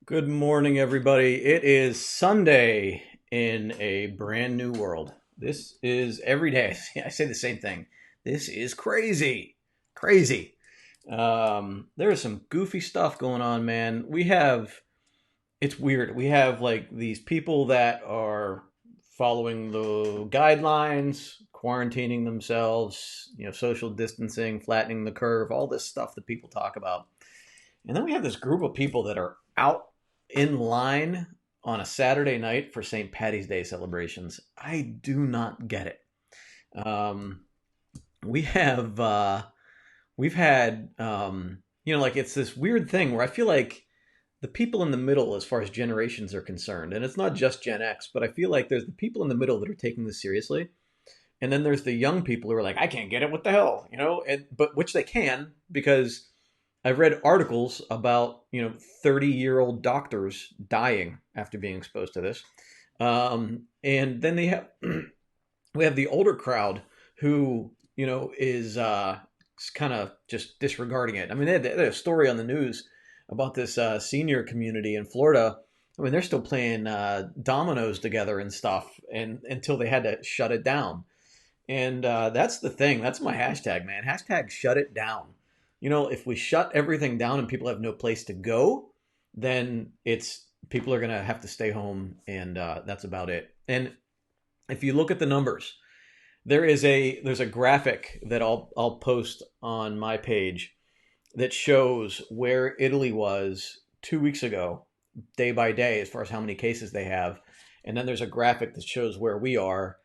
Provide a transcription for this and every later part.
Good morning, everybody. It is Sunday in a brand new world. This is every day. I say the same thing. This is crazy. Crazy. There is some goofy stuff going on, man. It's weird. We have like these people that are following the guidelines, quarantining themselves, social distancing, flattening the curve, all this stuff that people talk about. And then we have this group of people that are out in line on a Saturday night for St. Patty's Day celebrations. I do not get it. We have we've had like it's this weird thing where I feel like the people in the middle as far as generations are concerned, and it's not just Gen X, but I feel like there's the people in the middle that are taking this seriously, and then there's the young people who are like, I can't get it, what the hell, but which they can because I've read articles about 30-year-old doctors dying after being exposed to this, and then they have we have the older crowd who is kind of just disregarding it. I mean, they had a story on the news about this senior community in Florida. I mean, they're still playing dominoes together and stuff, and until they had to shut it down. And that's the thing. That's my hashtag, man. Hashtag shut it down. If we shut everything down and people have no place to go, then it's people are going to have to stay home, and that's about it. And if you look at the numbers, there's a graphic that I'll post on my page that shows where Italy was 2 weeks ago, day by day, as far as how many cases they have, and then there's a graphic that shows where we are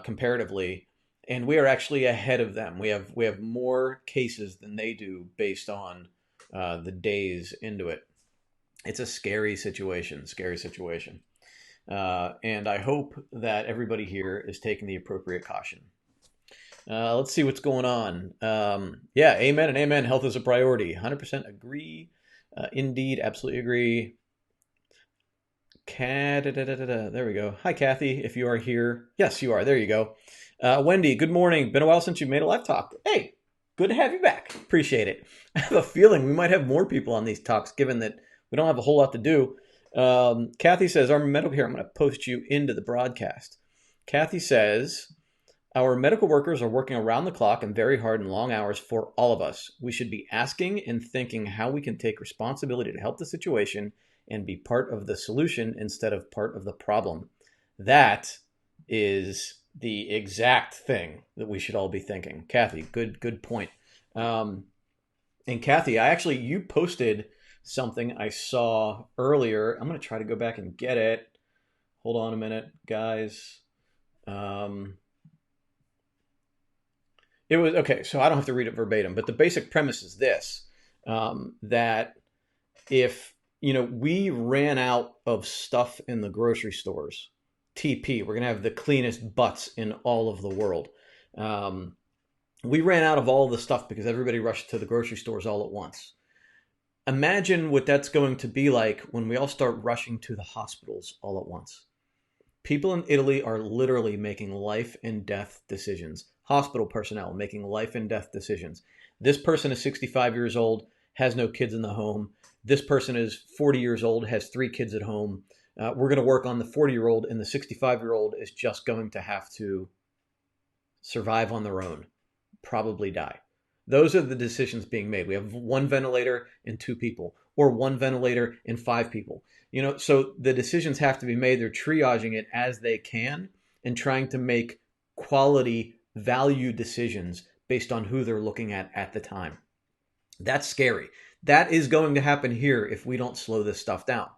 comparatively, and we are actually ahead of them. We have more cases than they do based on the days into it. It's a scary situation, scary situation. And I hope that everybody here is taking the appropriate caution. Let's see what's going on. Yeah, amen and amen. Health is a priority. 100% agree. Indeed, absolutely agree. There we go. Hi, Kathy, if you are here. Yes, you are. There you go. Wendy, good morning. Been a while since you made a live talk. Hey, good to have you back. Appreciate it. I have a feeling we might have more people on these talks, given that we don't have a whole lot to do. Kathy says, our medical here, I'm going to post you into the broadcast. Kathy says, our medical workers are working around the clock and very hard and long hours for all of us. We should be asking and thinking how we can take responsibility to help the situation and be part of the solution instead of part of the problem. That is the exact thing that we should all be thinking. Kathy, good point. And Kathy, you posted something I saw earlier. I'm going to try to go back and get it. Hold on a minute, guys. It was okay, so I don't have to read it verbatim, but the basic premise is this: that if we ran out of stuff in the grocery stores, TP, we're gonna have the cleanest butts in all of the world. Um, we ran out of all the stuff because everybody rushed to the grocery stores all at once. Imagine what that's going to be like when we all start rushing to the hospitals all at once. People in Italy are literally making life and death decisions. Hospital personnel making life and death decisions. This person is 65 years old, has no kids in the home. This person is 40 years old, has 3 kids at home. We're going to work on the 40-year-old, and the 65-year-old is just going to have to survive on their own, probably die. Those are the decisions being made. We have 1 ventilator and 2 people, or 1 ventilator and 5 people. So the decisions have to be made. They're triaging it as they can and trying to make quality value decisions based on who they're looking at the time. That's scary. That is going to happen here if we don't slow this stuff down.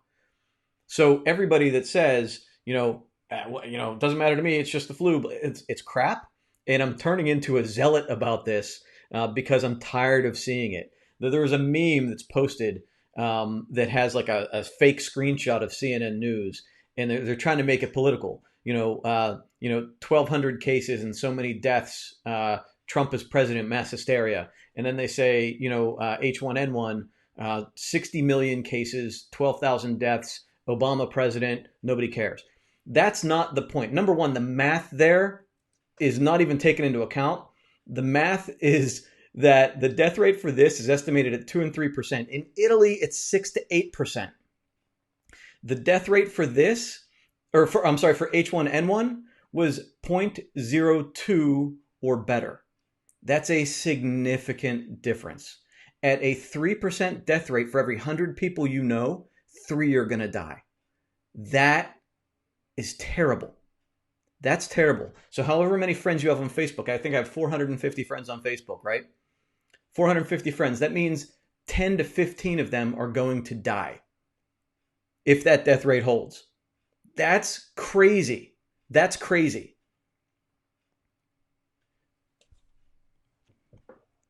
So everybody that says, it doesn't matter to me, it's just the flu, but it's crap. And I'm turning into a zealot about this because I'm tired of seeing it. There was a meme that's posted that has like a fake screenshot of CNN News, and they're trying to make it political. 1,200 cases and so many deaths. Trump is president, mass hysteria, and then they say, H1N1, 60 million cases, 12,000 deaths. Obama president, nobody cares. That's not the point. Number one, the math there is not even taken into account. The math is that the death rate for this is estimated at 2 and 3%. In Italy, it's 6 to 8%. The death rate for this, or for, I'm sorry, for H1N1 was 0.02 or better. That's a significant difference. At a 3% death rate for every 100 people you know, 3 are going to die. That is terrible. That's terrible. So, however many friends you have on Facebook, I think I have 450 friends on Facebook, right? 450 friends. That means 10 to 15 of them are going to die if that death rate holds. That's crazy. That's crazy.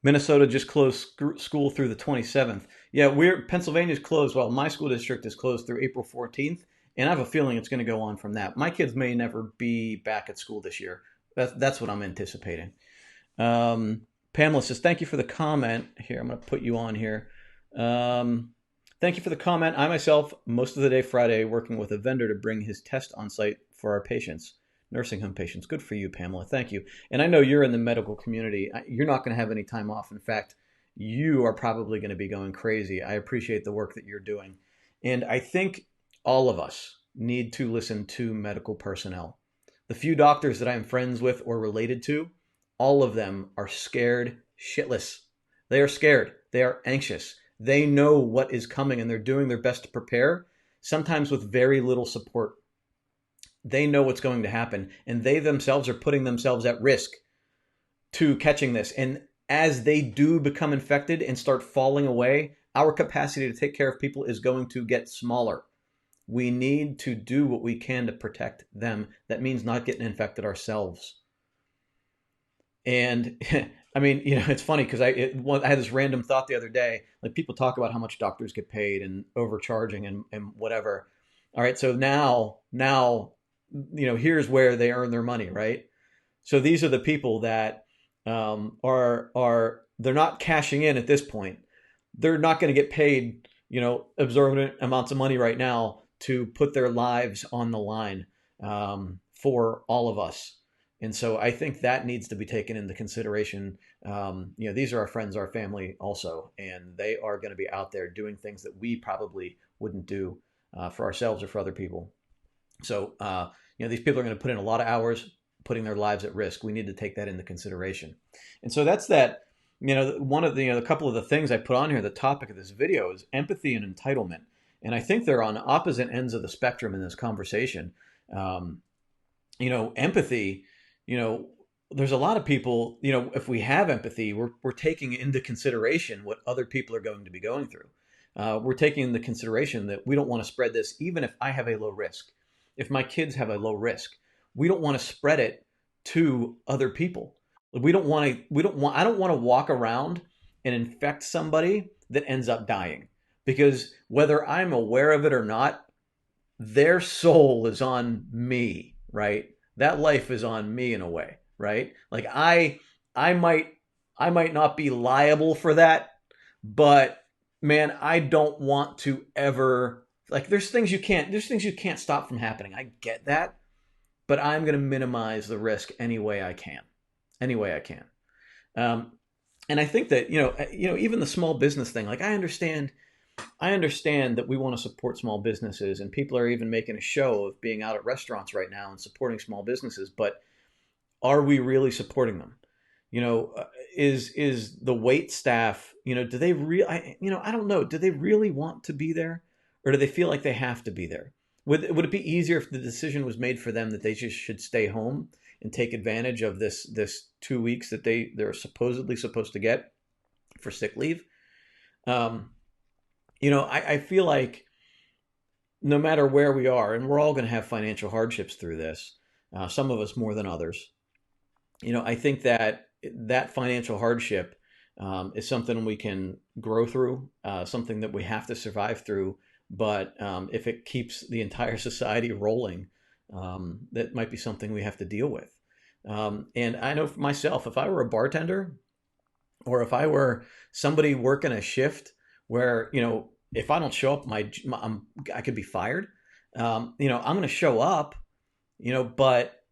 Minnesota just closed school through the 27th. Yeah, Pennsylvania's closed. Well, my school district is closed through April 14th, and I have a feeling it's going to go on from that. My kids may never be back at school this year. That's what I'm anticipating. Um, Pamela says, "Thank you for the comment." Here, I'm going to put you on here. Um, Thank you for the comment. I myself, most of the day Friday, working with a vendor to bring his test on site for our patients, nursing home patients. Good for you, Pamela. Thank you. And I know you're in the medical community. You're not going to have any time off. In fact, you are probably going to be going crazy. I appreciate the work that you're doing. And I think all of us need to listen to medical personnel. The few doctors that I'm friends with or related to, all of them are scared shitless. They are scared. They are anxious. They know what is coming and they're doing their best to prepare, sometimes with very little support. They know what's going to happen and they themselves are putting themselves at risk to catching this. And as they do become infected and start falling away, our capacity to take care of people is going to get smaller. We need to do what we can to protect them. That means not getting infected ourselves. And I mean, it's funny because I had this random thought the other day. Like people talk about how much doctors get paid and overcharging and whatever. All right, so now, here's where they earn their money, right? So these are the people that are they're not cashing in at this point. They're not going to get paid, exorbitant amounts of money right now to put their lives on the line for all of us. And so I think that needs to be taken into consideration. These are our friends, our family also, and they are going to be out there doing things that we probably wouldn't do for ourselves or for other people. So, these people are going to put in a lot of hours, putting their lives at risk. We need to take that into consideration. And so that's that. One of a couple of the things I put on here, the topic of this video is empathy and entitlement. And I think they're on opposite ends of the spectrum in this conversation. Empathy, there's a lot of people, if we have empathy, we're taking into consideration what other people are going to be going through. We're taking into consideration that we don't want to spread this, even if I have a low risk. If my kids have a low risk, we don't want to spread it to other people. I don't want to walk around and infect somebody that ends up dying, because whether I'm aware of it or not, their soul is on me, right? That life is on me in a way, right? Like I might not be liable for that, but man, I don't want to ever, like, there's things you can't stop from happening. I get that, but I'm going to minimize the risk any way I can. Any way I can. And I think that, even the small business thing, like I understand that we want to support small businesses, and people are even making a show of being out at restaurants right now and supporting small businesses. But are we really supporting them? Is the wait staff? Do they really? I don't know. Do they really want to be there, or do they feel like they have to be there? Would it be easier if the decision was made for them that they just should stay home and take advantage of this 2 weeks that they're supposedly supposed to get for sick leave? I feel like no matter where we are, and we're all going to have financial hardships through this, some of us more than others. I think that financial hardship is something we can grow through, something that we have to survive through. But if it keeps the entire society rolling, that might be something we have to deal with. And I know for myself, if I were a bartender or if I were somebody working a shift where, if I don't show up, I could be fired. I'm going to show up, but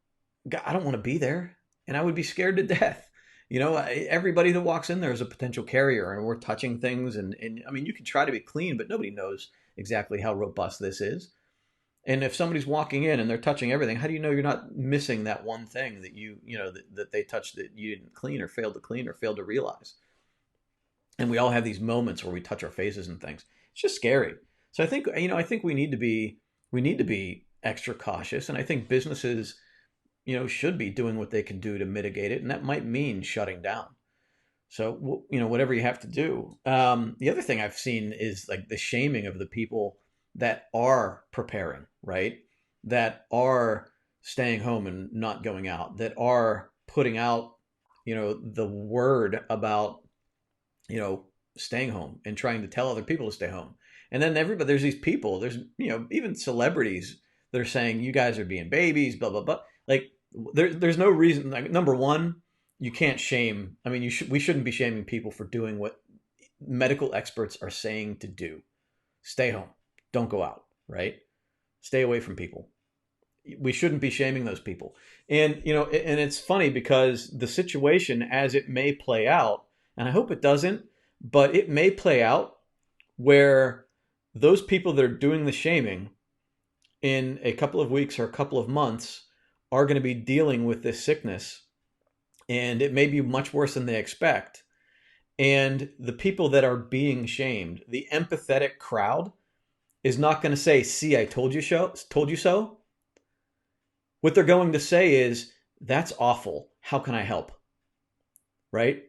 I don't want to be there, and I would be scared to death. Everybody that walks in there is a potential carrier, and we're touching things. And I mean, you can try to be clean, but nobody knows exactly how robust this is. And if somebody's walking in and they're touching everything, how do you know you're not missing that one thing that that they touched that you didn't clean or failed to clean or failed to realize? And we all have these moments where we touch our faces and things. It's just scary. So I think we need to be extra cautious, and I think businesses, should be doing what they can do to mitigate it, and that might mean shutting down. So whatever you have to do. The other thing I've seen is like the shaming of the people that are preparing, right? That are staying home and not going out, that are putting out, the word about, staying home and trying to tell other people to stay home. And then there's these people, there's, even celebrities that are saying, you guys are being babies, blah, blah, blah. Like, there's no reason. Like, number one, you can't shame. I mean, we shouldn't be shaming people for doing what medical experts are saying to do. Stay home. Don't go out, right? Stay away from people. We shouldn't be shaming those people. And, and it's funny because the situation as it may play out, and I hope it doesn't, but it may play out where those people that are doing the shaming in a couple of weeks or a couple of months are going to be dealing with this sickness, and it may be much worse than they expect. And the people that are being shamed, the empathetic crowd, is not going to say, "See, I told you so." Told you so. What they're going to say is, "That's awful. How can I help?" Right?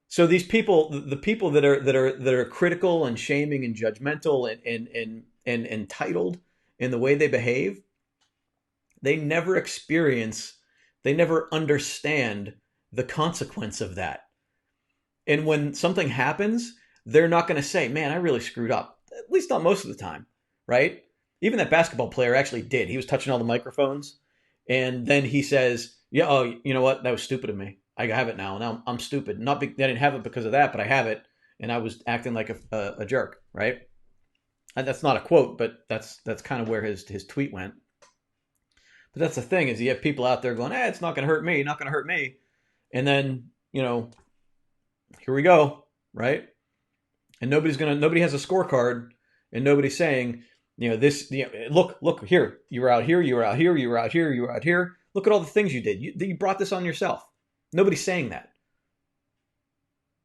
So these people, the people that are critical and shaming and judgmental and entitled in the way they behave, they never experience, they never understand the consequence of that. And when something happens, they're not going to say, "Man, I really screwed up." At least not most of the time, right? Even that basketball player actually did. He was touching all the microphones, and then he says, "Yeah, oh, you know what? That was stupid of me. I have it now. Now I'm stupid. Not I didn't have it because of that, but I have it, and I was acting like a jerk, right?" And that's not a quote, but that's kind of where his tweet went. But that's the thing, is you have people out there going, "It's not going to hurt me, not going to hurt me," and then here we go, right? And nobody has a scorecard, and nobody's saying, this, look here, you were out here, you were out here, you were out here, you were out here. Look at all the things you did. You brought this on yourself. Nobody's saying that.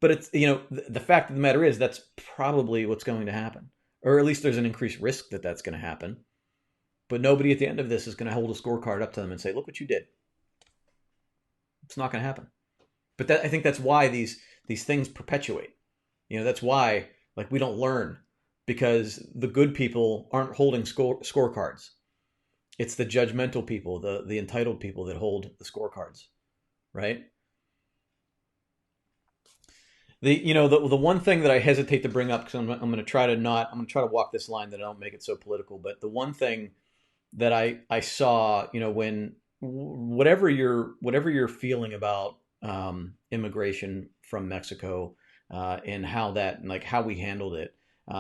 But it's, the fact of the matter is that's probably what's going to happen, or at least there's an increased risk that that's going to happen. But nobody at the end of this is going to hold a scorecard up to them and say, "Look what you did." It's not going to happen. But I think that's why these things perpetuate. That's why, like, we don't learn, because the good people aren't holding scorecards. It's the judgmental people, the entitled people that hold the scorecards, right? The one thing that I hesitate to bring up, because I'm going to try to walk this line that I don't make it so political, but the one thing that I saw, when whatever you're feeling about immigration from Mexico, and how we handled it,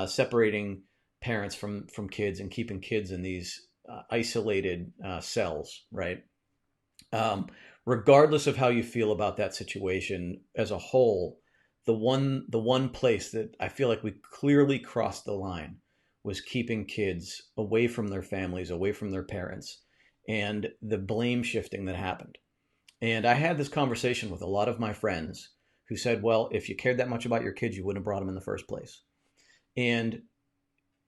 separating parents from kids and keeping kids in these isolated cells, right? Regardless of how you feel about that situation as a whole, the one place that I feel like we clearly crossed the line was keeping kids away from their families, away from their parents, and the blame shifting that happened. And I had this conversation with a lot of my friends who said, "Well, if you cared that much about your kids, you wouldn't have brought them in the first place." And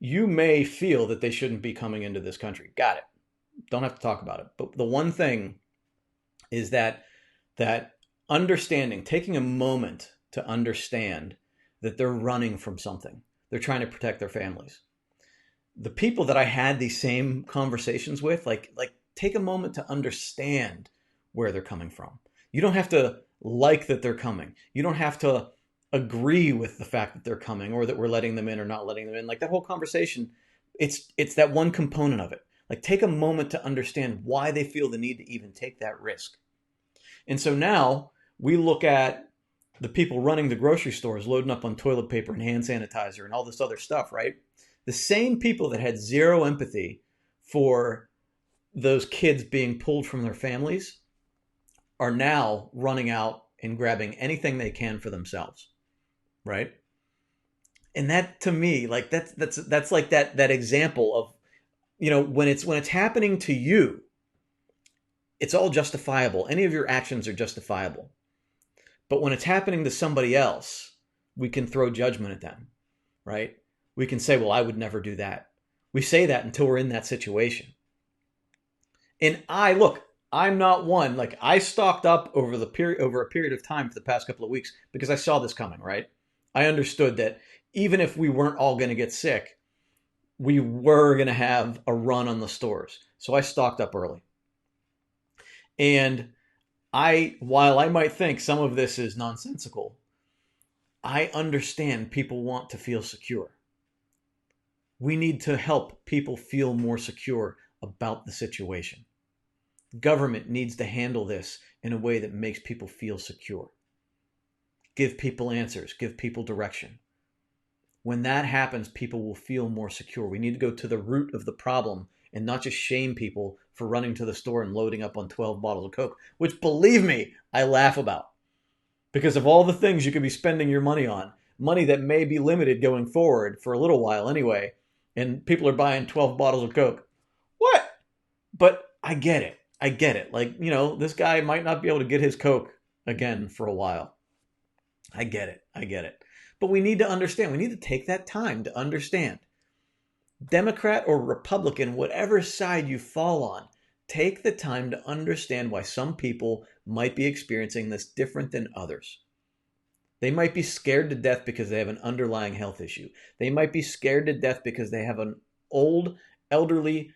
you may feel that they shouldn't be coming into this country. Got it. Don't have to talk about it. But the one thing is that understanding, taking a moment to understand that they're running from something. They're trying to protect their families. The people that I had these same conversations with, like take a moment to understand where they're coming from. You don't have to like that they're coming. You don't have to agree with the fact that they're coming, or that we're letting them in or not letting them in. Like, that whole conversation, it's that one component of it. Like, take a moment to understand why they feel the need to even take that risk. And so now we look at the people running the grocery stores, loading up on toilet paper and hand sanitizer and all this other stuff, right? The same people that had zero empathy for those kids being pulled from their families are now running out and grabbing anything they can for themselves, right? And that, to me, like, that's like that example when it's happening to you, it's all justifiable. Any of your actions are justifiable. But when it's happening to somebody else, we can throw judgment at them, right? We can say, well, I would never do that. We say that until we're in that situation. And I'm not one, like I stocked up over a period of time for the past couple of weeks because I saw this coming, right? I understood that even if we weren't all going to get sick, we were going to have a run on the stores. So I stocked up early. And while I might think some of this is nonsensical, I understand people want to feel secure. We need to help people feel more secure about the situation. Government needs to handle this in a way that makes people feel secure. Give people answers, give people direction. When that happens, people will feel more secure. We need to go to the root of the problem and not just shame people for running to the store and loading up on 12 bottles of Coke, which, believe me, I laugh about. Because of all the things you could be spending your money on, money that may be limited going forward for a little while anyway, and people are buying 12 bottles of Coke. What? But I get it. I get it. Like, this guy might not be able to get his Coke again for a while. I get it. I get it. But we need to understand. We need to take that time to understand. Democrat or Republican, whatever side you fall on, take the time to understand why some people might be experiencing this different than others. They might be scared to death because they have an underlying health issue. They might be scared to death because they have an old, elderly,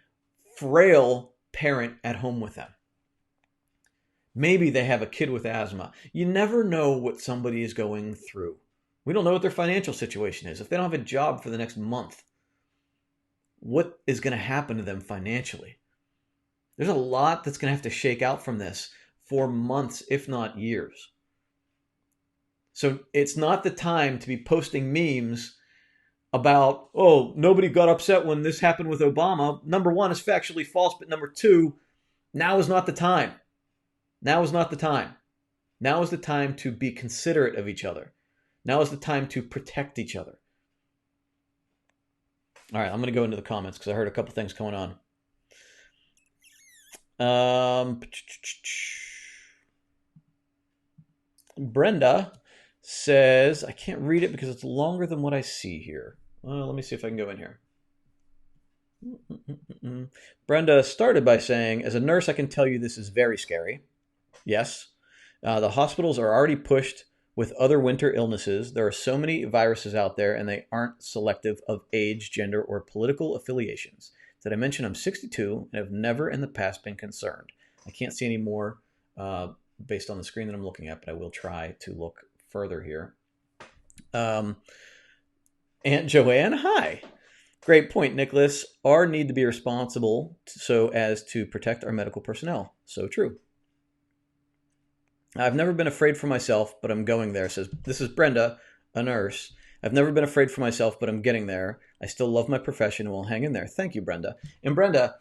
frail parent at home with them. Maybe they have a kid with asthma. You never know what somebody is going through. We don't know what their financial situation is. If they don't have a job for the next month, what is going to happen to them financially? There's a lot that's going to have to shake out from this for months, if not years. So it's not the time to be posting memes about, oh, nobody got upset when this happened with Obama. Number one, is factually false, but number two, now is not the time. Now is not the time. Now is the time to be considerate of each other. Now is the time to protect each other. All right, I'm going to go into the comments because I heard a couple things going on. Brenda says, I can't read it because it's longer than what I see here. Well, let me see if I can go in here. Brenda started by saying, as a nurse, I can tell you this is very scary. Yes. The hospitals are already pushed with other winter illnesses. There are so many viruses out there, and they aren't selective of age, gender, or political affiliations. Did I mention I'm 62 and have never in the past been concerned? I can't see any more based on the screen that I'm looking at, but I will try to look further here. Aunt Joanne, hi. Great point, Nicholas. Our need to be responsible so as to protect our medical personnel. So true. I've never been afraid for myself, but I'm going there. Says this is Brenda, a nurse. I've never been afraid for myself, but I'm getting there. I still love my profession and will hang in there. Thank you, Brenda. And Brenda,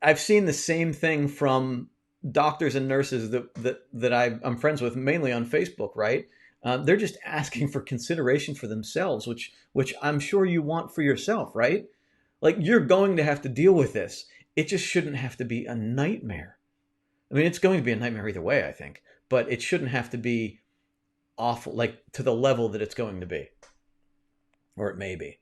I've seen the same thing from doctors and nurses that I'm friends with, mainly on Facebook, right? They're just asking for consideration for themselves, which I'm sure you want for yourself, right? Like, you're going to have to deal with this. It just shouldn't have to be a nightmare. I mean, it's going to be a nightmare either way, I think, but it shouldn't have to be awful, like to the level that it's going to be, or it may be.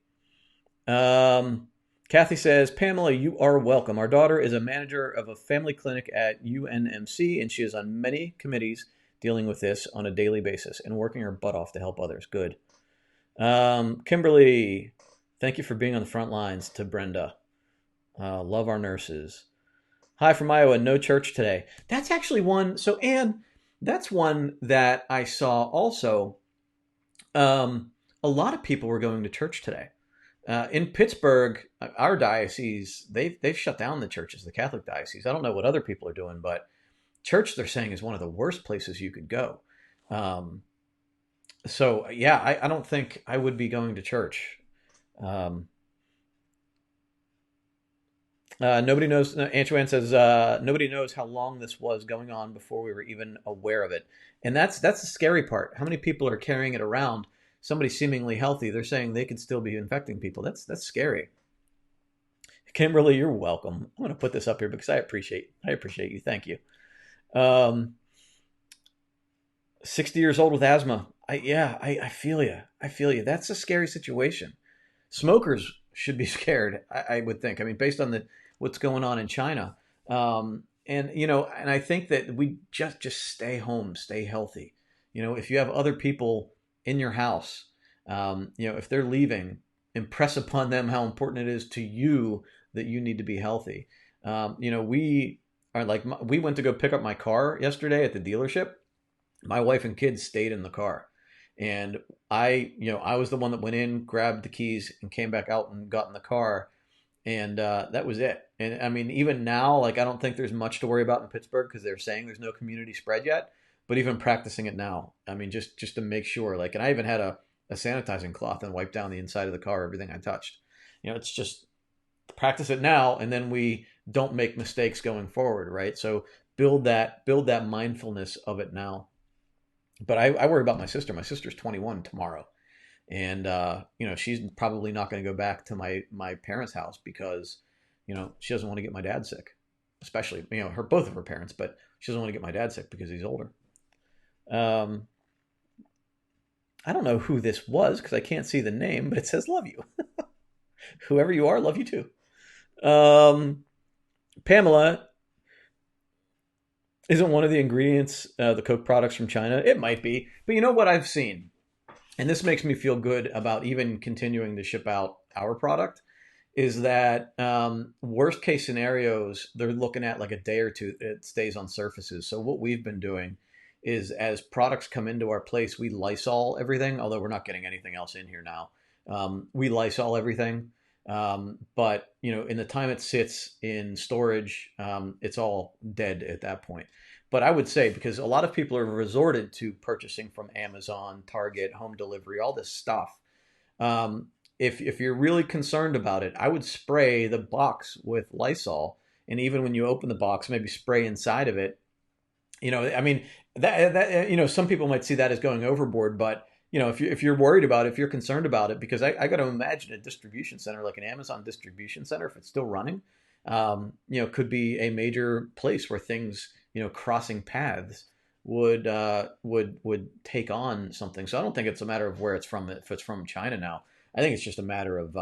Kathy says, Pamela, you are welcome. Our daughter is a manager of a family clinic at UNMC, and she is on many committees dealing with this on a daily basis and working her butt off to help others. Good. Kimberly, thank you for being on the front lines. To Brenda. Love our nurses. Hi from Iowa, no church today. That's actually one. So, Anne, that's one that I saw also. A lot of people were going to church today. In Pittsburgh, our diocese, they've shut down the churches, the Catholic diocese. I don't know what other people are doing, but church, they're saying, is one of the worst places you could go. So, yeah, I don't think I would be going to church. Nobody knows. Aunt Joanne says nobody knows how long this was going on before we were even aware of it, and that's the scary part. How many people are carrying it around? Somebody seemingly healthy, they're saying they could still be infecting people. That's scary. Kimberly, you're welcome. I'm going to put this up here because I appreciate you. Thank you. Um, 60 years old with asthma. I feel you. I feel you. That's a scary situation. Smokers should be scared. I would think. I mean, based on the what's going on in China, and and I think that we just stay home, stay healthy. If you have other people in your house, if they're leaving, impress upon them how important it is to you that you need to be healthy. We are like we went to go pick up my car yesterday at the dealership. My wife and kids stayed in the car, and I was the one that went in, grabbed the keys, and came back out and got in the car, and that was it. And I mean, even now, like I don't think there's much to worry about in Pittsburgh because they're saying there's no community spread yet. But even practicing it now, I mean, just to make sure. Like, and I even had a sanitizing cloth and wiped down the inside of the car, everything I touched. It's just practice it now, and then we don't make mistakes going forward, right? So build that mindfulness of it now. But I worry about my sister. My sister's 21 tomorrow, and she's probably not going to go back to my parents' house because she doesn't want to get my dad sick, especially her both of her parents, but she doesn't want to get my dad sick because he's older. Um, I don't know who this was because I can't see the name, but it says love you. Whoever you are, love you too. Pamela, isn't one of the ingredients the Coke products from China? It might be, but you know what I've seen, and this makes me feel good about even continuing to ship out our product, is that worst case scenarios, they're looking at like a day or two, it stays on surfaces. So what we've been doing is as products come into our place, we Lysol everything, although we're not getting anything else in here now. We Lysol everything. But in the time it sits in storage, it's all dead at that point. But I would say because a lot of people are resorted to purchasing from Amazon, Target, home delivery, all this stuff. Um, if you're really concerned about it, I would spray the box with Lysol, and even when you open the box, maybe spray inside of it. I mean that some people might see that as going overboard, but if you're worried about it, if you're concerned about it, because I got to imagine a distribution center like an Amazon distribution center, if it's still running, could be a major place where things crossing paths would take on something. So I don't think it's a matter of where it's from. If it's from China now, I think it's just a matter of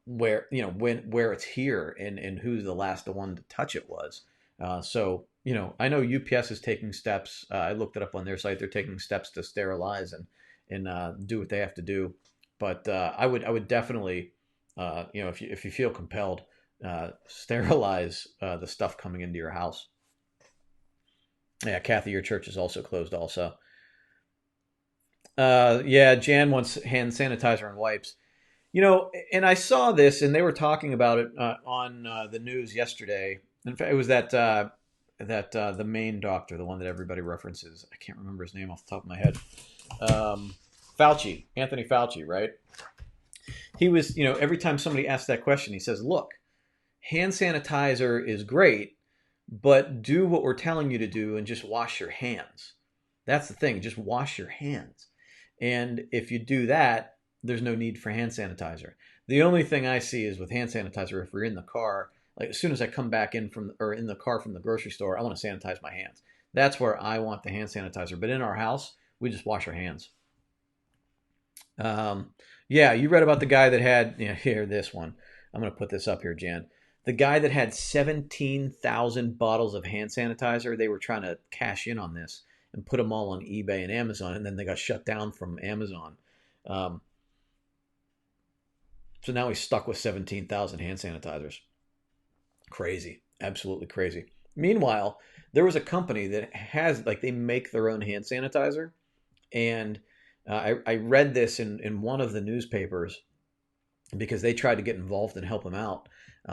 where where it's here and who's the last one to touch it was. So I know UPS is taking steps. I looked it up on their site. They're taking steps to sterilize and do what they have to do. But I would definitely if you feel compelled, sterilize the stuff coming into your house. Yeah, Kathy, your church is also closed. Also, yeah, Jan wants hand sanitizer and wipes. And I saw this, and they were talking about it on the news yesterday. In fact, it was that the main doctor, the one that everybody references. I can't remember his name off the top of my head. Um, Fauci, Anthony Fauci, right? He was, every time somebody asks that question, he says, "Look, hand sanitizer is great, but do what we're telling you to do and just wash your hands. That's the thing, just wash your hands. And if you do that, there's no need for hand sanitizer. The only thing I see is with hand sanitizer, if we're in the car, like as soon as I come back in the car from the grocery store, I want to sanitize my hands. That's where I want the hand sanitizer. But in our house, we just wash our hands. Um, yeah, you read about the guy that had, here, this one. I'm going to put this up here, Jan. The guy that had 17,000 bottles of hand sanitizer, they were trying to cash in on this and put them all on eBay and Amazon, and then they got shut down from Amazon. Um, so now he's stuck with 17,000 hand sanitizers. Crazy. Absolutely crazy. Meanwhile, there was a company that has, like, they make their own hand sanitizer. And I read this in one of the newspapers because they tried to get involved and help him out.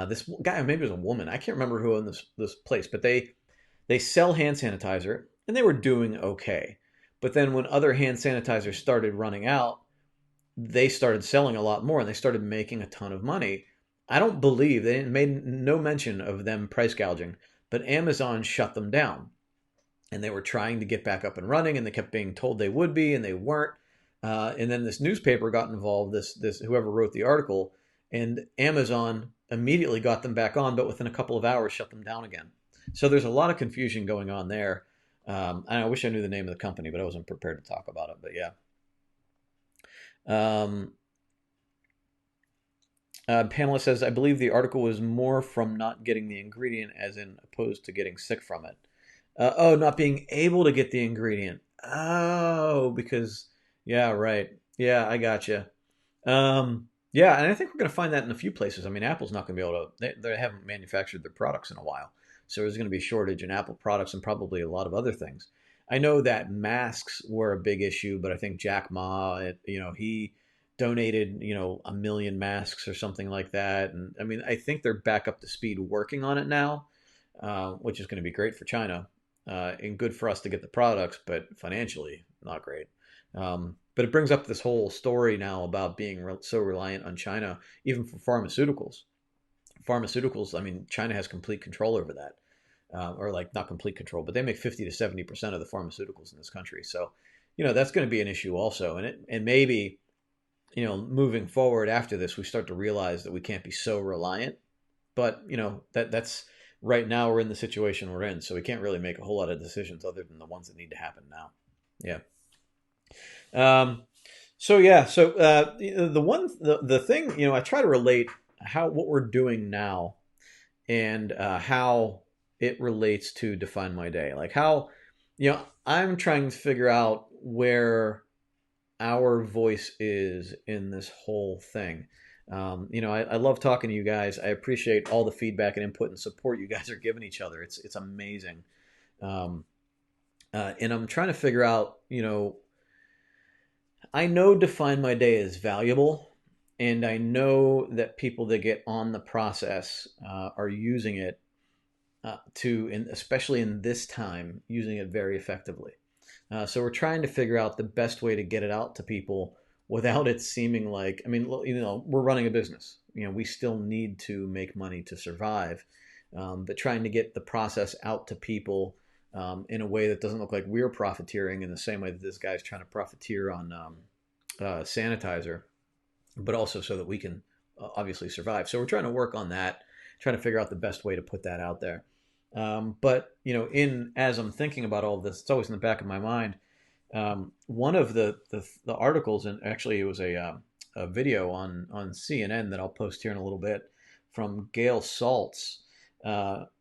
This guy, maybe it was a woman, I can't remember who owned this place, but they sell hand sanitizer and they were doing okay. But then when other hand sanitizers started running out, they started selling a lot more and they started making a ton of money. I don't believe they made no mention of them price gouging, but Amazon shut them down and they were trying to get back up and running and they kept being told they would be and they weren't. And then this newspaper got involved, this whoever wrote the article, and Amazon immediately got them back on, but within a couple of hours shut them down again. So there's a lot of confusion going on there. And I wish I knew the name of the company, but I wasn't prepared to talk about it. But yeah. Um, Pamela says, I believe the article was more from not getting the ingredient, as in opposed to getting sick from it. Oh, not being able to get the ingredient. Oh, because, yeah, right. Yeah, I gotcha. Yeah, and I think we're going to find that in a few places. I mean, Apple's not going to be able to, they haven't manufactured their products in a while. So there's going to be a shortage in Apple products and probably a lot of other things. I know that masks were a big issue, but I think Jack Ma, he donated, 1 million masks or something like that. And I mean, I think they're back up to speed working on it now, which is going to be great for China and good for us to get the products, but financially, not great. But it brings up this whole story now about being so reliant on China, even for pharmaceuticals. Pharmaceuticals, I mean, China has complete control over that, or like not complete control, but they make 50 to 70% of the pharmaceuticals in this country. So, that's going to be an issue also. And maybe, moving forward after this, we start to realize that we can't be so reliant. But, that's right now we're in the situation we're in. So we can't really make a whole lot of decisions other than the ones that need to happen now. Yeah. Um, so yeah, so the thing, I try to relate how what we're doing now and how it relates to define my day. Like how, I'm trying to figure out where our voice is in this whole thing. I love talking to you guys. I appreciate all the feedback and input and support you guys are giving each other. It's amazing. Um, and I'm trying to figure out, I know define my day is valuable, and I know that people that get on the process are using it especially in this time, using it very effectively. So we're trying to figure out the best way to get it out to people without it seeming like, I mean, we're running a business. We still need to make money to survive, but trying to get the process out to people in a way that doesn't look like we're profiteering in the same way that this guy's trying to profiteer on sanitizer, but also so that we can obviously survive. So we're trying to work on that, trying to figure out the best way to put that out there. But in as I'm thinking about all this, it's always in the back of my mind. One of the articles, and actually it was a video on CNN that I'll post here in a little bit from Gail Saltz.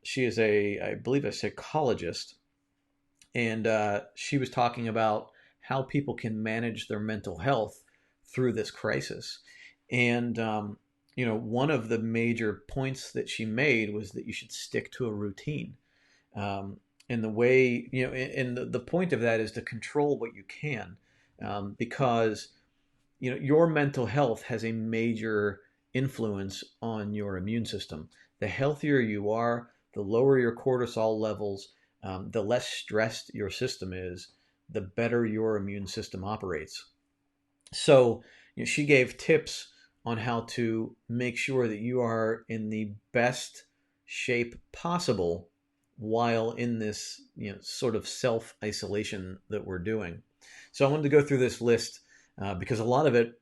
She is I believe, a psychologist, and she was talking about how people can manage their mental health through this crisis. And one of the major points that she made was that you should stick to a routine. And the way, and the point of that is to control what you can, because your mental health has a major influence on your immune system. The healthier you are, the lower your cortisol levels, the less stressed your system is, the better your immune system operates. So she gave tips on how to make sure that you are in the best shape possible while in this sort of self isolation that we're doing. So I wanted to go through this list because a lot of it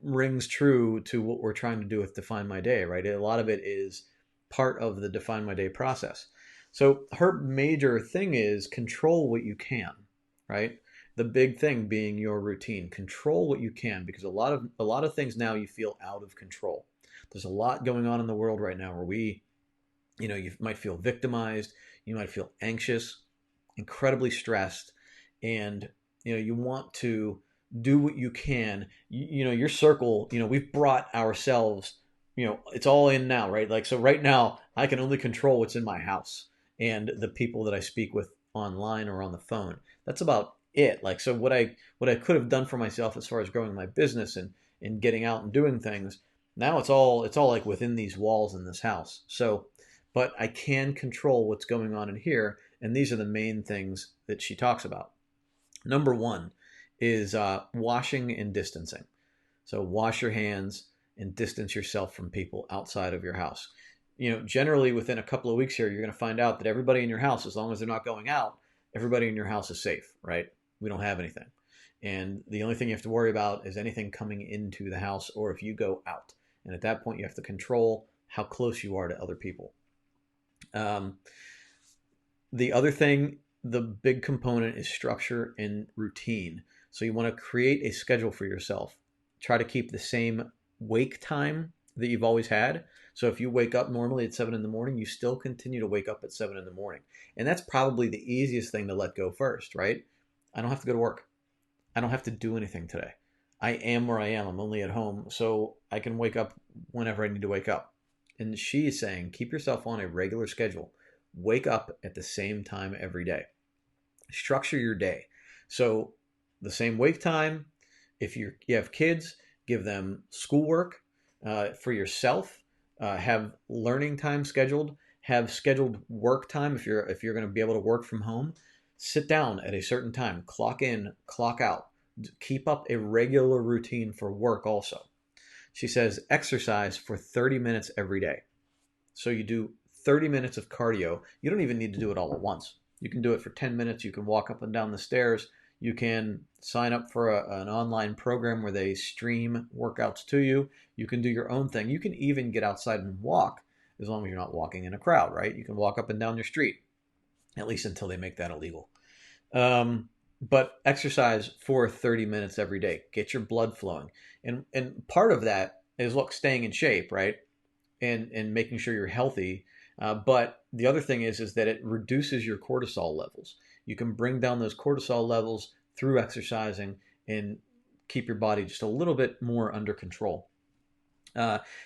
rings true to what we're trying to do with Define My Day, right? A lot of it is part of the Define My Day process. So her major thing is control what you can, right? The big thing being your routine. Control what you can, because a lot of things now you feel out of control. There's a lot going on in the world right now where you might feel victimized, you might feel anxious, incredibly stressed, and you want to do what you can. Your circle, we've brought ourselves, it's all in now, right? Like, so right now I can only control what's in my house and the people that I speak with online or on the phone. That's about it. Like, so what I could have done for myself as far as growing my business and getting out and doing things, now it's all like within these walls in this house. So, but I can control what's going on in here, and these are the main things that she talks about. Number one is washing and distancing. So wash your hands and distance yourself from people outside of your house. Generally within a couple of weeks here, you're going to find out that everybody in your house, as long as they're not going out, everybody in your house is safe, right? We don't have anything. And the only thing you have to worry about is anything coming into the house or if you go out. And at that point, you have to control how close you are to other people. Um, the other thing, the big component is structure and routine. So you want to create a schedule for yourself. Try to keep the same wake time that you've always had. So if you wake up normally at 7 in the morning, you still continue to wake up at 7 in the morning. And that's probably the easiest thing to let go first, right? I don't have to go to work. I don't have to do anything today. I am where I am. I'm only at home. So I can wake up whenever I need to wake up. And she is saying, keep yourself on a regular schedule. Wake up at the same time every day. Structure your day. So the same wake time. If you have kids, give them schoolwork. For yourself, have learning time scheduled. Have scheduled work time if you're going to be able to work from home. Sit down at a certain time. Clock in, clock out. Keep up a regular routine for work also. She says exercise for 30 minutes every day. So you do 30 minutes of cardio. You don't even need to do it all at once. You can do it for 10 minutes. You can walk up and down the stairs. You can sign up for an online program where they stream workouts to you. You can do your own thing. You can even get outside and walk as long as you're not walking in a crowd, right? You can walk up and down your street, at least until they make that illegal. But exercise for 30 minutes every day. Get your blood flowing. And part of that is, look, staying in shape, right? And making sure you're healthy. But the other thing is that it reduces your cortisol levels. You can bring down those cortisol levels through exercising and keep your body just a little bit more under control.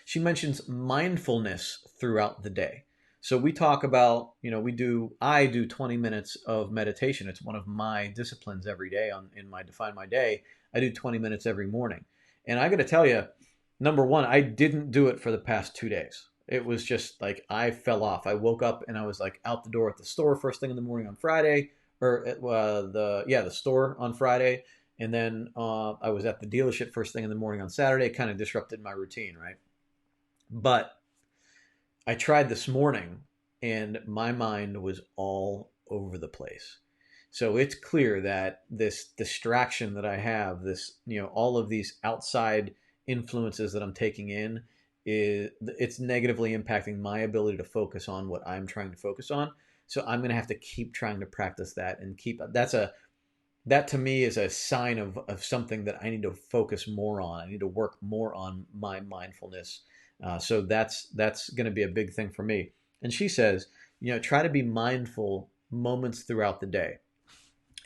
She mentions mindfulness throughout the day. So we talk about, I do 20 minutes of meditation. It's one of my disciplines every day in my Define My Day. I do 20 minutes every morning. And I got to tell you, number one, I didn't do it for the past 2 days. It was just like I fell off. I woke up and I was like out the door at the store first thing in the morning on Friday, or at, the store on Friday, and then I was at the dealership first thing in the morning on Saturday. It kind of disrupted my routine, right? But I tried this morning and my mind was all over the place. So it's clear that this distraction that I have, all of these outside influences that I'm taking in, it's negatively impacting my ability to focus on what I'm trying to focus on. So I'm going to have to keep trying to practice that and that to me is a sign of something that I need to focus more on. I need to work more on my mindfulness. So that's going to be a big thing for me. And she says, try to be mindful moments throughout the day.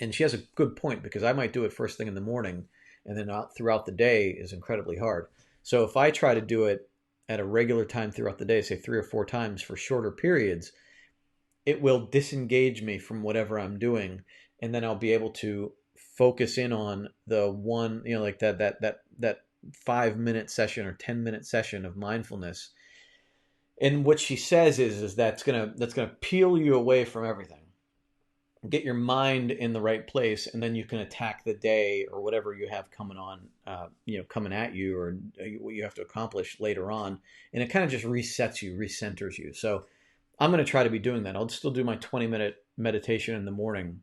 And she has a good point, because I might do it first thing in the morning and then throughout the day is incredibly hard. So if I try to do it at a regular time throughout the day, say 3 or 4 times for shorter periods, it will disengage me from whatever I'm doing. And then I'll be able to focus in on the one, like that 5-minute session or 10-minute session of mindfulness. And what she says is that's gonna peel you away from everything. Get your mind in the right place, and then you can attack the day or whatever you have coming on, coming at you, or what you have to accomplish later on. And it kind of just resets you, recenters you. So I'm going to try to be doing that. I'll still do my 20-minute meditation in the morning,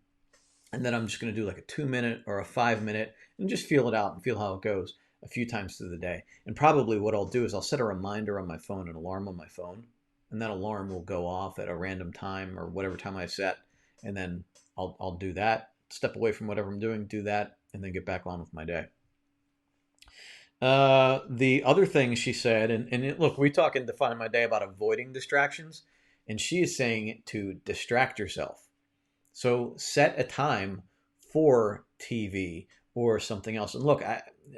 and then I'm just going to do like a 2-minute or a 5-minute and just feel it out and feel how it goes a few times through the day. And probably what I'll do is I'll set a reminder on my phone, an alarm on my phone, and that alarm will go off at a random time or whatever time I set. And then I'll do that, step away from whatever I'm doing, do that, and then get back on with my day. The other thing she said, look, we talk in Define My Day about avoiding distractions, and she is saying to distract yourself. So set a time for TV or something else. And look,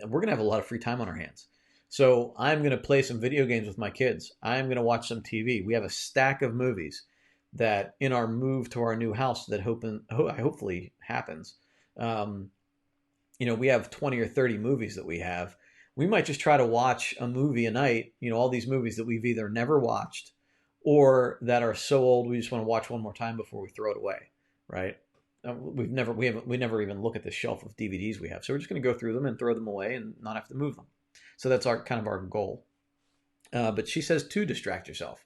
we're going to have a lot of free time on our hands. So I'm going to play some video games with my kids. I'm going to watch some TV. We have a stack of movies that in our move to our new house that hopefully happens. We have 20 or 30 movies that we have. We might just try to watch a movie a night, all these movies that we've either never watched or that are so old we just want to watch one more time before we throw it away, right? We never even look at the shelf of DVDs we have. So we're just going to go through them and throw them away and not have to move them. So that's our goal. But she says to distract yourself.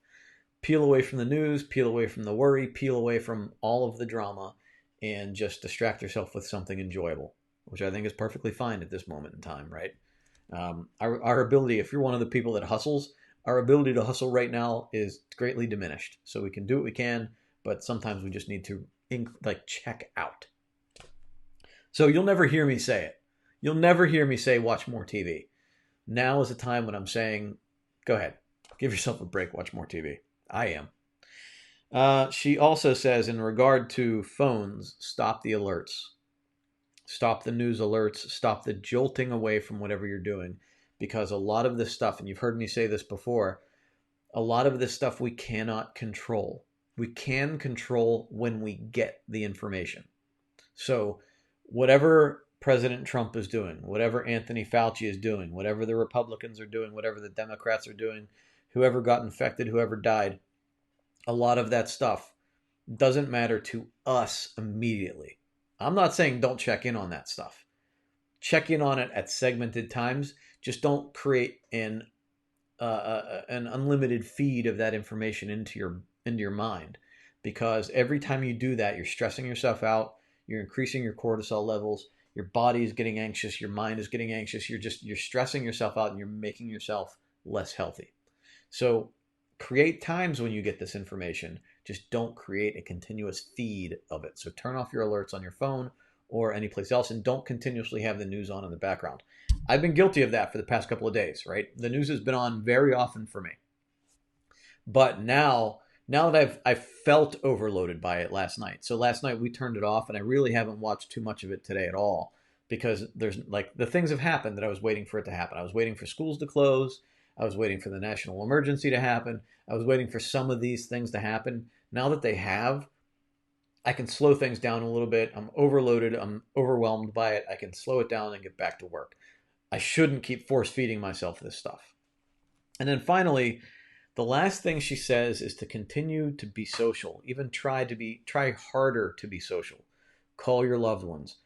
Peel away from the news, peel away from the worry, peel away from all of the drama, and just distract yourself with something enjoyable, which I think is perfectly fine at this moment in time, right? Our ability, if you're one of the people that hustles, our ability to hustle right now is greatly diminished. So we can do what we can, but sometimes we just need to like check out. So you'll never hear me say it. You'll never hear me say watch more TV. Now is the time when I'm saying, go ahead, give yourself a break, watch more TV. I am. She also says, in regard to phones, stop the alerts. Stop the news alerts. Stop the jolting away from whatever you're doing. Because a lot of this stuff, and you've heard me say this before, a lot of this stuff we cannot control. We can control when we get the information. So, whatever President Trump is doing, whatever Anthony Fauci is doing, whatever the Republicans are doing, whatever the Democrats are doing, whoever got infected, whoever died, a lot of that stuff doesn't matter to us immediately. I'm not saying don't check in on that stuff. Check in on it at segmented times. Just don't create an unlimited feed of that information into your mind, because every time you do that, you're stressing yourself out. You're increasing your cortisol levels. Your body is getting anxious. Your mind is getting anxious. You're stressing yourself out, and you're making yourself less healthy. So create times when you get this information. Just don't create a continuous feed of it. So turn off your alerts on your phone or anyplace else, and don't continuously have the news on in the background. I've been guilty of that for the past couple of days, right? The news has been on very often for me. But now that I've felt overloaded by it last night. So last night we turned it off, and I really haven't watched too much of it today at all, because there's like the things have happened that I was waiting for it to happen. I was waiting for schools to close. I was waiting for the national emergency to happen. I was waiting for some of these things to happen. Now that they have, I can slow things down a little bit. I'm overloaded. I'm overwhelmed by it. I can slow it down and get back to work. I shouldn't keep force feeding myself this stuff. And then finally, the last thing she says is to continue to be social. Even try harder to be social. Call your loved ones.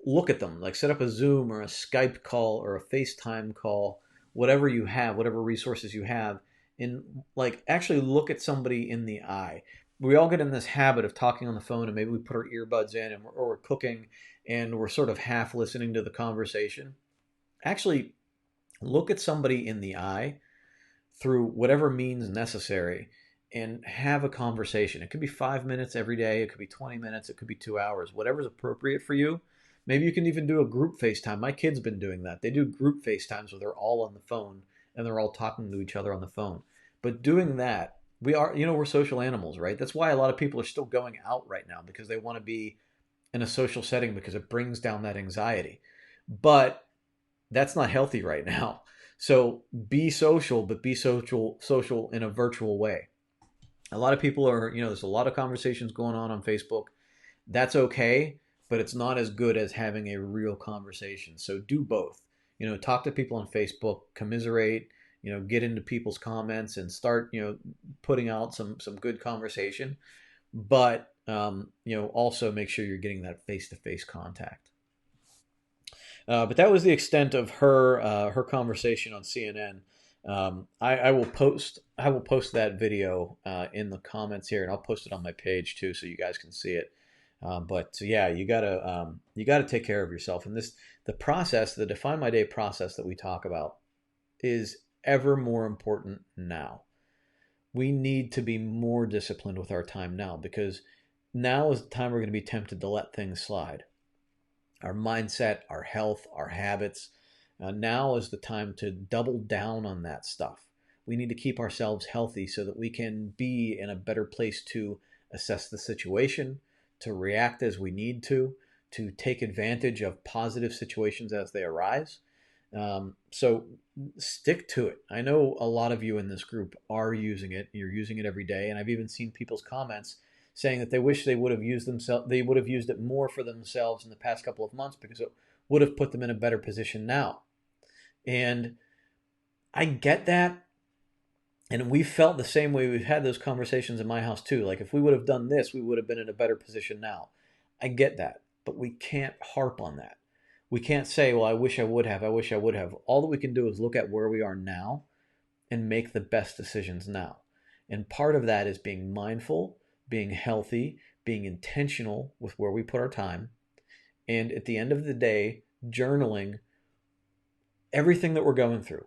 Look at them. Like set up a Zoom or a Skype call or a FaceTime call, whatever you have, whatever resources you have, and like actually look at somebody in the eye. We all get in this habit of talking on the phone, and maybe we put our earbuds in, or we're cooking and we're sort of half listening to the conversation. Actually, look at somebody in the eye through whatever means necessary and have a conversation. It could be 5 minutes every day. It could be 20 minutes. It could be 2 hours, whatever's appropriate for you. Maybe you can even do a group FaceTime. My kids been doing that. They do group FaceTimes where they're all on the phone and they're all talking to each other on the phone. But doing that, we're social animals, right? That's why a lot of people are still going out right now, because they want to be in a social setting because it brings down that anxiety. But that's not healthy right now. So be social, but be social in a virtual way. A lot of people are, there's a lot of conversations going on Facebook. That's okay, but it's not as good as having a real conversation. So do both. Talk to people on Facebook, commiserate, get into people's comments and start, putting out some good conversation. But also make sure you're getting that face-to-face contact. But that was the extent of her conversation on CNN. I will post that video in the comments here, and I'll post it on my page too, so you guys can see it. But yeah, you gotta take care of yourself, and the Define My Day process that we talk about is ever more important now. We need to be more disciplined with our time now, because now is the time we're going to be tempted to let things slide. Our mindset, our health, our habits. Now is the time to double down on that stuff. We need to keep ourselves healthy so that we can be in a better place to assess the situation, to react as we need to take advantage of positive situations as they arise. So stick to it. I know a lot of you in this group are using it. You're using it every day, and I've even seen people's comments saying that they wish they would have used it more for themselves in the past couple of months, because it would have put them in a better position now. And I get that. And we felt the same way. We've had those conversations in my house too. Like, if we would have done this, we would have been in a better position now. I get that, but we can't harp on that. We can't say, well, I wish I would have. All that we can do is look at where we are now and make the best decisions now. And part of that is being mindful, being healthy, being intentional with where we put our time. And at the end of the day, journaling everything that we're going through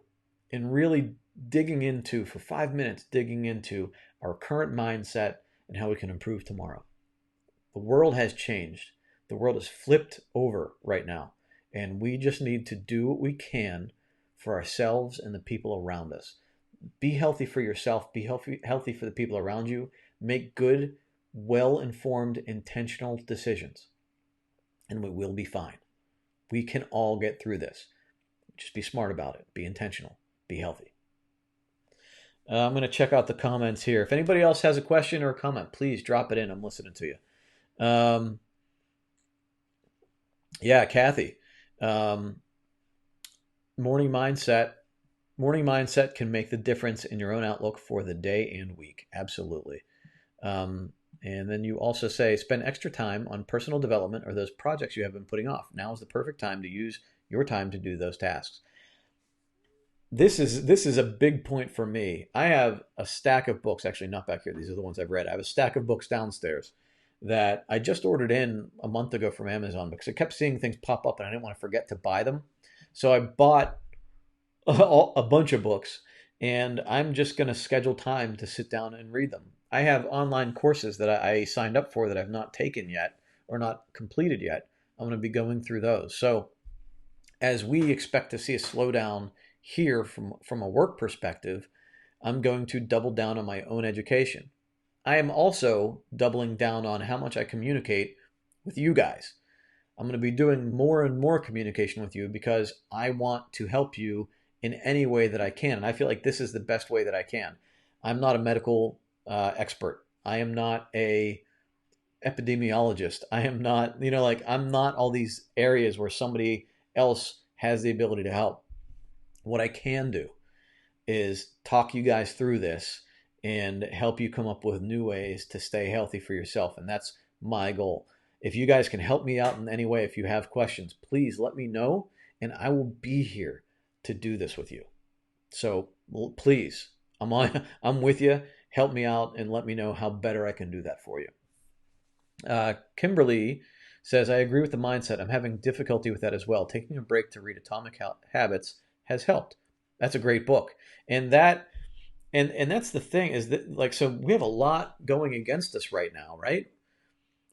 and really digging into, for 5 minutes, digging into our current mindset and how we can improve tomorrow. The world has changed. The world is flipped over right now. And we just need to do what we can for ourselves and the people around us. Be healthy for yourself. Be healthy for the people around you. Make good, well-informed, intentional decisions. And we will be fine. We can all get through this. Just be smart about it. Be intentional. Be healthy. I'm going to check out the comments here. If anybody else has a question or a comment, please drop it in. I'm listening to you. Yeah, Kathy. Um, morning mindset. Morning mindset can make the difference in your own outlook for the day and week. Absolutely. Um, and then you also say, spend extra time on personal development or those projects you have been putting off. Now is the perfect time to use your time to do those tasks. This is a big point for me. I have a stack of books, actually not back here. These are the ones I've read. I have a stack of books downstairs that I just ordered in a month ago from Amazon because I kept seeing things pop up and I didn't want to forget to buy them. So I bought a bunch of books and I'm just going to schedule time to sit down and read them. I have online courses that I signed up for that I've not taken yet or not completed yet. I'm going to be going through those. So as we expect to see a slowdown here from a work perspective, I'm going to double down on my own education. I am also doubling down on how much I communicate with you guys. I'm going to be doing more and more communication with you because I want to help you in any way that I can. And I feel like this is the best way that I can. I'm not a medical expert. I am not a epidemiologist. I am not, I'm not all these areas where somebody else has the ability to help. What I can do is talk you guys through this and help you come up with new ways to stay healthy for yourself. And that's my goal. If you guys can help me out in any way, if you have questions, please let me know and I will be here to do this with you. So please, I'm with you. Help me out and let me know how better I can do that for you. Kimberly says, I agree with the mindset. I'm having difficulty with that as well. Taking a break to read Atomic Habits has helped. That's a great book. And that's the thing is that so we have a lot going against us right now, right?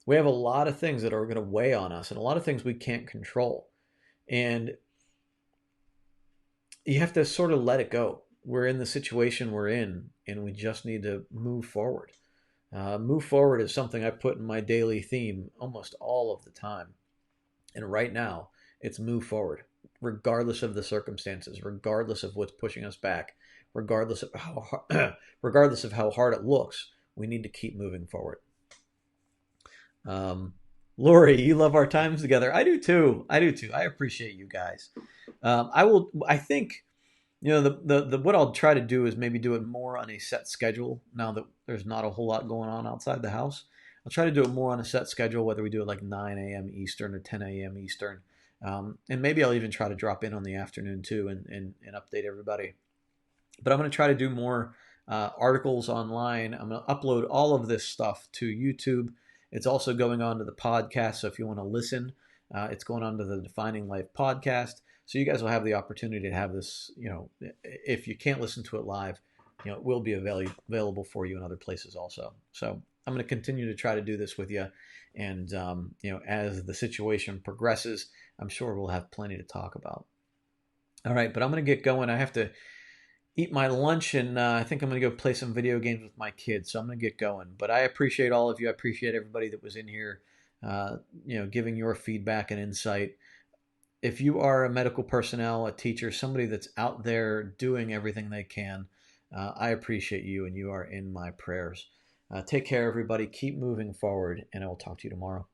We have a lot of things that are going to weigh on us and a lot of things we can't control. And you have to sort of let it go. We're in the situation we're in and we just need to move forward. Move forward is something I put in my daily theme almost all of the time. And right now, it's move forward, regardless of the circumstances, regardless of what's pushing us back, regardless of regardless of how hard it looks. We need to keep moving forward. Lori, you love our times together. I do too. I do too. I appreciate you guys. I will. I think the what I'll try to do is maybe do it more on a set schedule now that there's not a whole lot going on outside the house. I'll try to do it more on a set schedule, whether we do it like 9 a.m. Eastern or 10 a.m. Eastern. And maybe I'll even try to drop in on the afternoon too and update everybody. But I'm going to try to do more articles online. I'm going to upload all of this stuff to YouTube. It's also going on to the podcast. So if you want to listen, it's going on to the Defining Life podcast. So you guys will have the opportunity to have this, if you can't listen to it live, it will be available for you in other places also. So I'm going to continue to try to do this with you. And, as the situation progresses, I'm sure we'll have plenty to talk about. All right, but I'm going to get going. I have to eat my lunch, and I think I'm going to go play some video games with my kids. So I'm going to get going. But I appreciate all of you. I appreciate everybody that was in here, giving your feedback and insight. If you are a medical personnel, a teacher, somebody that's out there doing everything they can, I appreciate you, and you are in my prayers. Take care, everybody. Keep moving forward, and I will talk to you tomorrow.